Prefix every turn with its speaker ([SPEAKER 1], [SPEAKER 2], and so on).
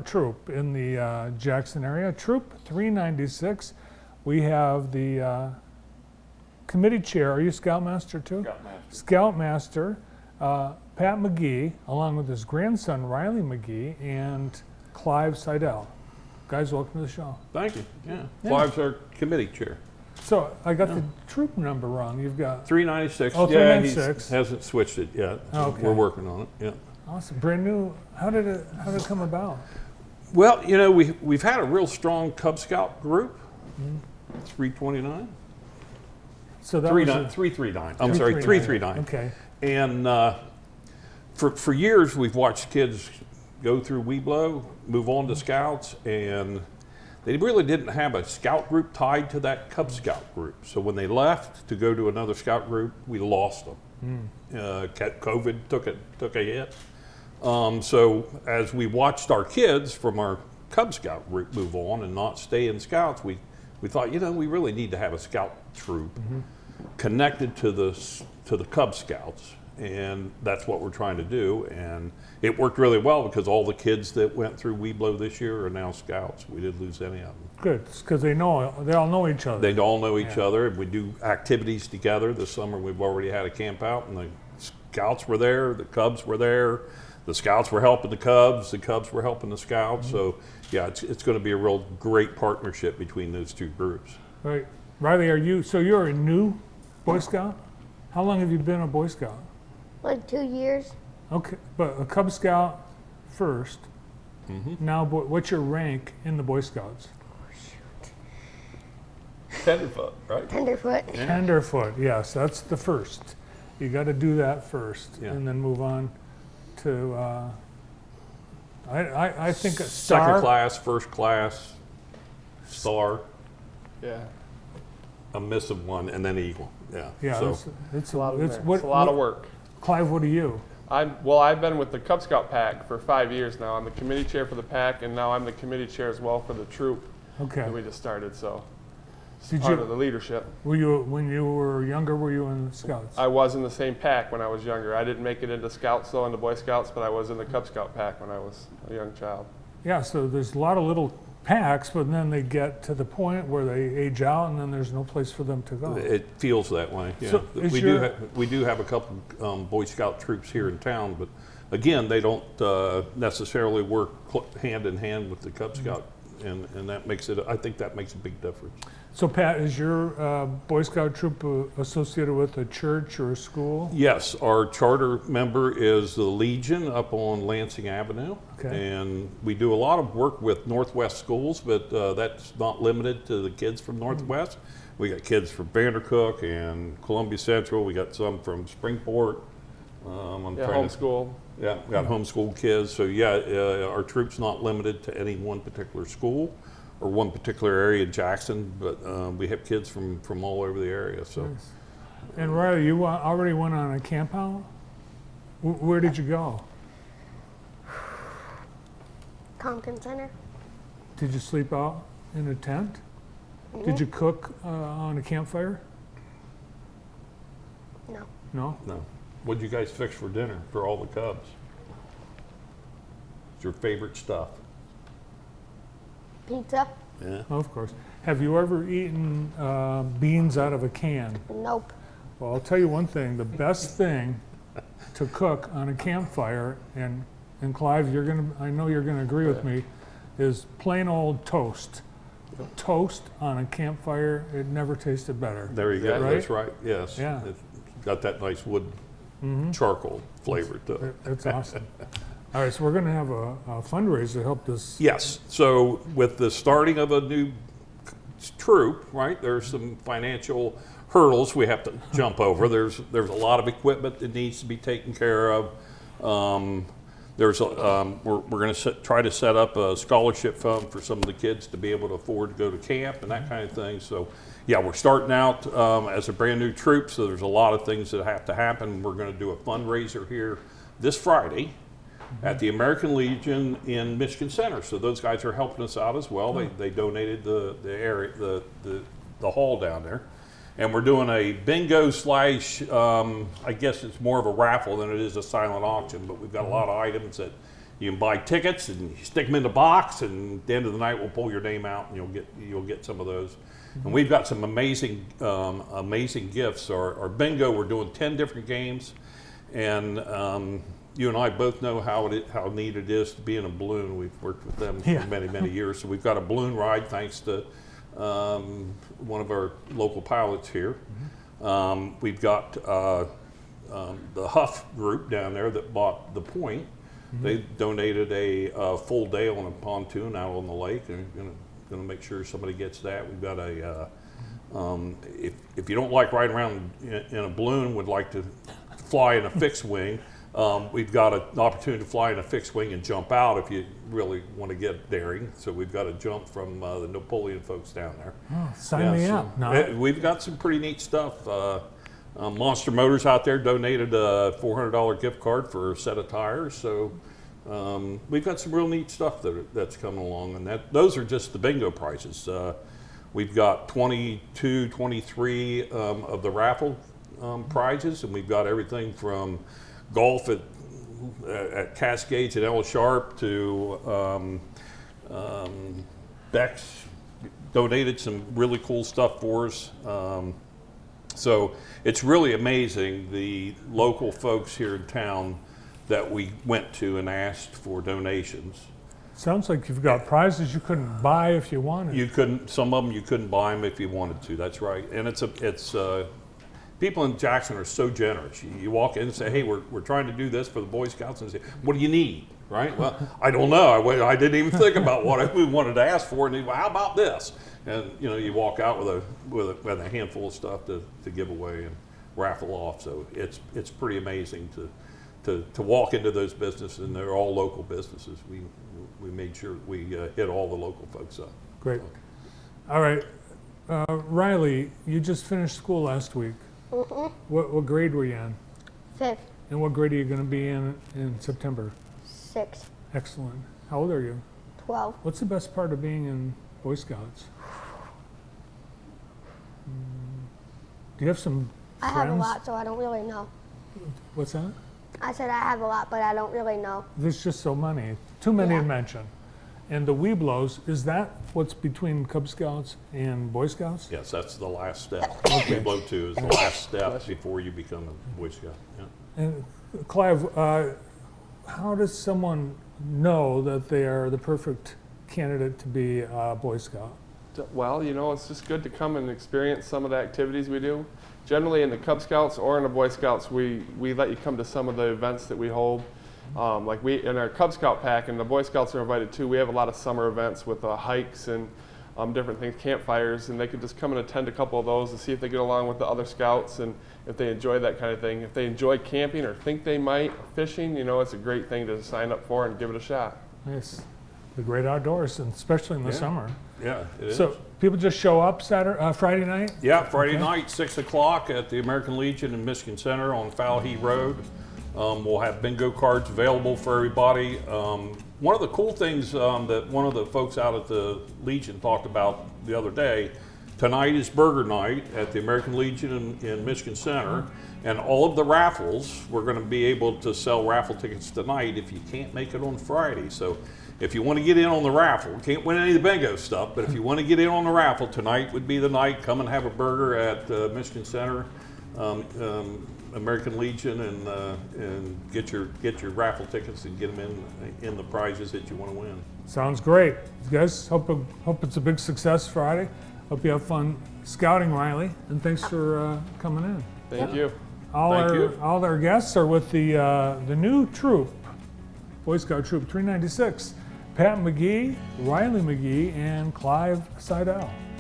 [SPEAKER 1] troop in the Jackson area. Troop 396, we have the committee chair. Are you Scoutmaster too? Scoutmaster, Pat McGee, along with his grandson Riley McGee and Clive Seidel. Guys, welcome to the show.
[SPEAKER 2] Thank you. Yeah. Clive's our committee chair.
[SPEAKER 1] So I got the troop number wrong. You've got
[SPEAKER 2] 396.
[SPEAKER 1] Oh, 396.
[SPEAKER 2] He hasn't switched it yet. So
[SPEAKER 1] Okay.
[SPEAKER 2] We're working on it. Yeah.
[SPEAKER 1] Awesome. Brand new. How did it come about?
[SPEAKER 2] Well, you know, we've had a real strong Cub Scout group. 329.
[SPEAKER 1] So that
[SPEAKER 2] 339. I'm sorry, 339.
[SPEAKER 1] Okay.
[SPEAKER 2] And for years, we've watched kids go through Weeblo, move on to Scouts, and they really didn't have a Scout group tied to that Cub Scout group. So when they left to go to another Scout group, we lost them. COVID took a hit. So as we watched our kids from our Cub Scout group move on and not stay in Scouts, we thought, you know, we really need to have a Scout troop connected to the Cub Scouts, and that's what we're trying to do. And it worked really well because all the kids that went through Weeblo this year are now Scouts. We didn't lose any of them.
[SPEAKER 1] Good, because they all know each other.
[SPEAKER 2] They all know each other, and we do activities together. This summer we've already had a camp out, and the Scouts were there, the Cubs were there, the Scouts were helping the Cubs were helping the Scouts. So yeah, it's going to be a real great partnership between those two groups.
[SPEAKER 1] Right. Riley, you're a new Boy Scout? How long have you been a Boy Scout?
[SPEAKER 3] Like 2 years.
[SPEAKER 1] Okay, but a Cub Scout first. Now, what's your rank in the Boy Scouts?
[SPEAKER 2] Tenderfoot, right?
[SPEAKER 3] Tenderfoot.
[SPEAKER 2] Yeah.
[SPEAKER 1] Tenderfoot, yes, that's the first. You got to do that first, and then move on to. I think a star.
[SPEAKER 2] Second class, first class, star.
[SPEAKER 4] Yeah.
[SPEAKER 2] A missive one, and then eagle. Yeah.
[SPEAKER 1] Yeah,
[SPEAKER 2] So,
[SPEAKER 1] it's
[SPEAKER 4] A lot of,
[SPEAKER 1] it's
[SPEAKER 4] it's a lot of work.
[SPEAKER 1] Clive, what are you?
[SPEAKER 4] I've been with the Cub Scout pack for 5 years now. I'm the committee chair for the pack, and now I'm the committee chair as well for the troop
[SPEAKER 1] Okay.
[SPEAKER 4] that we just started. So it's
[SPEAKER 1] Did
[SPEAKER 4] part
[SPEAKER 1] you-
[SPEAKER 4] of the leadership.
[SPEAKER 1] Were you when you were younger? Were you in the Scouts?
[SPEAKER 4] I was in the same pack when I was younger. I didn't make it into Scouts, though, into Boy Scouts, but I was in the Cub Scout pack when I was a young child.
[SPEAKER 1] Yeah. So there's a lot of little packs, but then they get to the point where they age out, and then there's no place for them to go.
[SPEAKER 2] it feels that way. Yeah.
[SPEAKER 1] So is
[SPEAKER 2] we
[SPEAKER 1] your-
[SPEAKER 2] do have a couple Boy Scout troops here in town, but again, they don't necessarily work hand in hand with the Cub Scout, and that makes it. I think that makes a big difference.
[SPEAKER 1] So Pat, is your Boy Scout troop associated with a church or a school?
[SPEAKER 2] Yes, our charter member is the Legion up on Lansing Avenue.
[SPEAKER 1] Okay.
[SPEAKER 2] And we do a lot of work with Northwest schools, but that's not limited to the kids from Northwest. We got kids from Vandercook and Columbia Central. We got some from Springport.
[SPEAKER 4] Homeschool.
[SPEAKER 2] Yeah, we got homeschool kids. So yeah, our troop's not limited to any one particular school or one particular area in Jackson, but we have kids from all over the area. So.
[SPEAKER 1] Nice. And Riley, you already went on a camp out? Where did you go?
[SPEAKER 3] Conkin Center.
[SPEAKER 1] Did you sleep out in a tent? Did you cook on a campfire?
[SPEAKER 3] No.
[SPEAKER 1] No?
[SPEAKER 2] No. What'd you guys fix for dinner for all the Cubs? What's your favorite stuff?
[SPEAKER 3] Pizza.
[SPEAKER 2] Yeah.
[SPEAKER 1] Of course. Have you ever eaten beans out of a can?
[SPEAKER 3] Nope.
[SPEAKER 1] Well, I'll tell you one thing. The best thing to cook on a campfire, and Clive, I know you're gonna agree with me, is plain old toast. Toast on a campfire, it never tasted better.
[SPEAKER 2] There you go.
[SPEAKER 1] Right?
[SPEAKER 2] That's right. Yes.
[SPEAKER 1] Yeah.
[SPEAKER 2] It's got that nice wood charcoal flavor to it.
[SPEAKER 1] That's awesome. All right, so we're gonna have a fundraiser to help this.
[SPEAKER 2] Yes. So with the starting of a new troop, right, there's some financial hurdles we have to jump over. There's a lot of equipment that needs to be taken care of. We're going to try to set up a scholarship fund for some of the kids to be able to afford to go to camp and that kind of thing. So yeah, we're starting out as a brand new troop, so there's a lot of things that have to happen. We're going to do a fundraiser here this Friday at the American Legion in Michigan Center. So those guys are helping us out as well. They donated the area, the hall down there. And we're doing a bingo / I guess it's more of a raffle than it is a silent auction, but we've got a lot of items that You can buy tickets and you stick them in the box, and at the end of the night, we'll pull your name out, and you'll get some of those. And we've got some amazing gifts. Our bingo, we're doing 10 different games, and you and I both know how neat it is to be in a balloon. We've worked with them for many years. So we've got a balloon ride thanks to one of our local pilots here. We've got the Huff group down there that bought the point. They donated a full day on a pontoon out on the lake, and going to make sure somebody gets that. We've got a if you don't like riding around in a balloon, would like to fly in a fixed wing, we've got an opportunity to fly in a fixed wing and jump out if you really want to get daring. So we've got a jump from the Napoleon folks down there.
[SPEAKER 1] Oh, sign me up. No.
[SPEAKER 2] We've got some pretty neat stuff. Monster Motors out there donated a $400 gift card for a set of tires. So we've got some real neat stuff that's coming along, and those are just the bingo prizes. We've got 22, 23 of the raffle prizes, and we've got everything from golf at Cascades and El Sharp to Beck's donated some really cool stuff for us. So it's really amazing, the local folks here in town that we went to and asked for donations.
[SPEAKER 1] Sounds like you've got prizes you couldn't buy if you wanted.
[SPEAKER 2] You couldn't. Some of them you couldn't buy them if you wanted to. That's right. And it's people in Jackson are so generous. You walk in and say, "Hey, we're trying to do this for the Boy Scouts," and they say, "What do you need?" Right? Well, I don't know. I didn't even think about what we wanted to ask for. And they, well, how about this? And you walk out with a handful of stuff to give away and raffle off. So it's pretty amazing to walk into those businesses, and they're all local businesses. We made sure we hit all the local folks up.
[SPEAKER 1] Great. All right, Riley, you just finished school last week.
[SPEAKER 3] Mm-hmm.
[SPEAKER 1] What grade were you in?
[SPEAKER 3] 5th,
[SPEAKER 1] And what grade are you going to be in September?
[SPEAKER 3] 6th,
[SPEAKER 1] Excellent. How old are you?
[SPEAKER 3] 12.
[SPEAKER 1] What's the best part of being in Boy Scouts? Do you have some
[SPEAKER 3] I
[SPEAKER 1] friends?
[SPEAKER 3] have a lot, so I don't really know.
[SPEAKER 1] What's that?
[SPEAKER 3] I said I have a lot, but I don't really know.
[SPEAKER 1] There's just so many. Too many
[SPEAKER 3] Yeah.
[SPEAKER 1] to mention. And the Weeblos, is that what's between Cub Scouts and Boy Scouts?
[SPEAKER 2] Yes, that's the last step. Weeblo 2 is the last step before you become a Boy Scout. Yeah.
[SPEAKER 1] And Clive, how does someone know that they are the perfect candidate to be a Boy Scout?
[SPEAKER 4] Well, it's just good to come and experience some of the activities we do. Generally in the Cub Scouts or in the Boy Scouts, we let you come to some of the events that we hold. Like we in our Cub Scout pack, and the Boy Scouts are invited too. We have a lot of summer events with hikes and different things, campfires, and they could just come and attend a couple of those to see if they get along with the other scouts and if they enjoy that kind of thing. If they enjoy camping or think they might, fishing, it's a great thing to sign up for and give it a shot.
[SPEAKER 1] Nice. The great outdoors, and especially in the
[SPEAKER 2] Yeah.
[SPEAKER 1] summer.
[SPEAKER 2] Yeah, it is.
[SPEAKER 1] So people just show up Friday night?
[SPEAKER 2] Yeah, Friday
[SPEAKER 1] Okay.
[SPEAKER 2] night, 6 o'clock at the American Legion in Michigan Center on Fowley Road. We'll have bingo cards available for everybody. One of the cool things that one of the folks out at the Legion talked about the other day, tonight is burger night at the American Legion in Michigan Center, and all of the raffles, we're going to be able to sell raffle tickets tonight if you can't make it on Friday. So if you want to get in on the raffle, can't win any of the bingo stuff, but if you want to get in on the raffle, tonight would be the night. Come and have a burger at Michigan Center, American Legion, and get your raffle tickets and get them in the prizes that you want to win.
[SPEAKER 1] Sounds great. You guys, hope it's a big success Friday. Hope you have fun scouting, Riley, and thanks for coming in.
[SPEAKER 4] Thank you.
[SPEAKER 1] All
[SPEAKER 2] Thank
[SPEAKER 1] our
[SPEAKER 2] you.
[SPEAKER 1] guests are with the new troop, Boy Scout Troop 396. Pat McGee, Riley McGee, and Clive Seidel.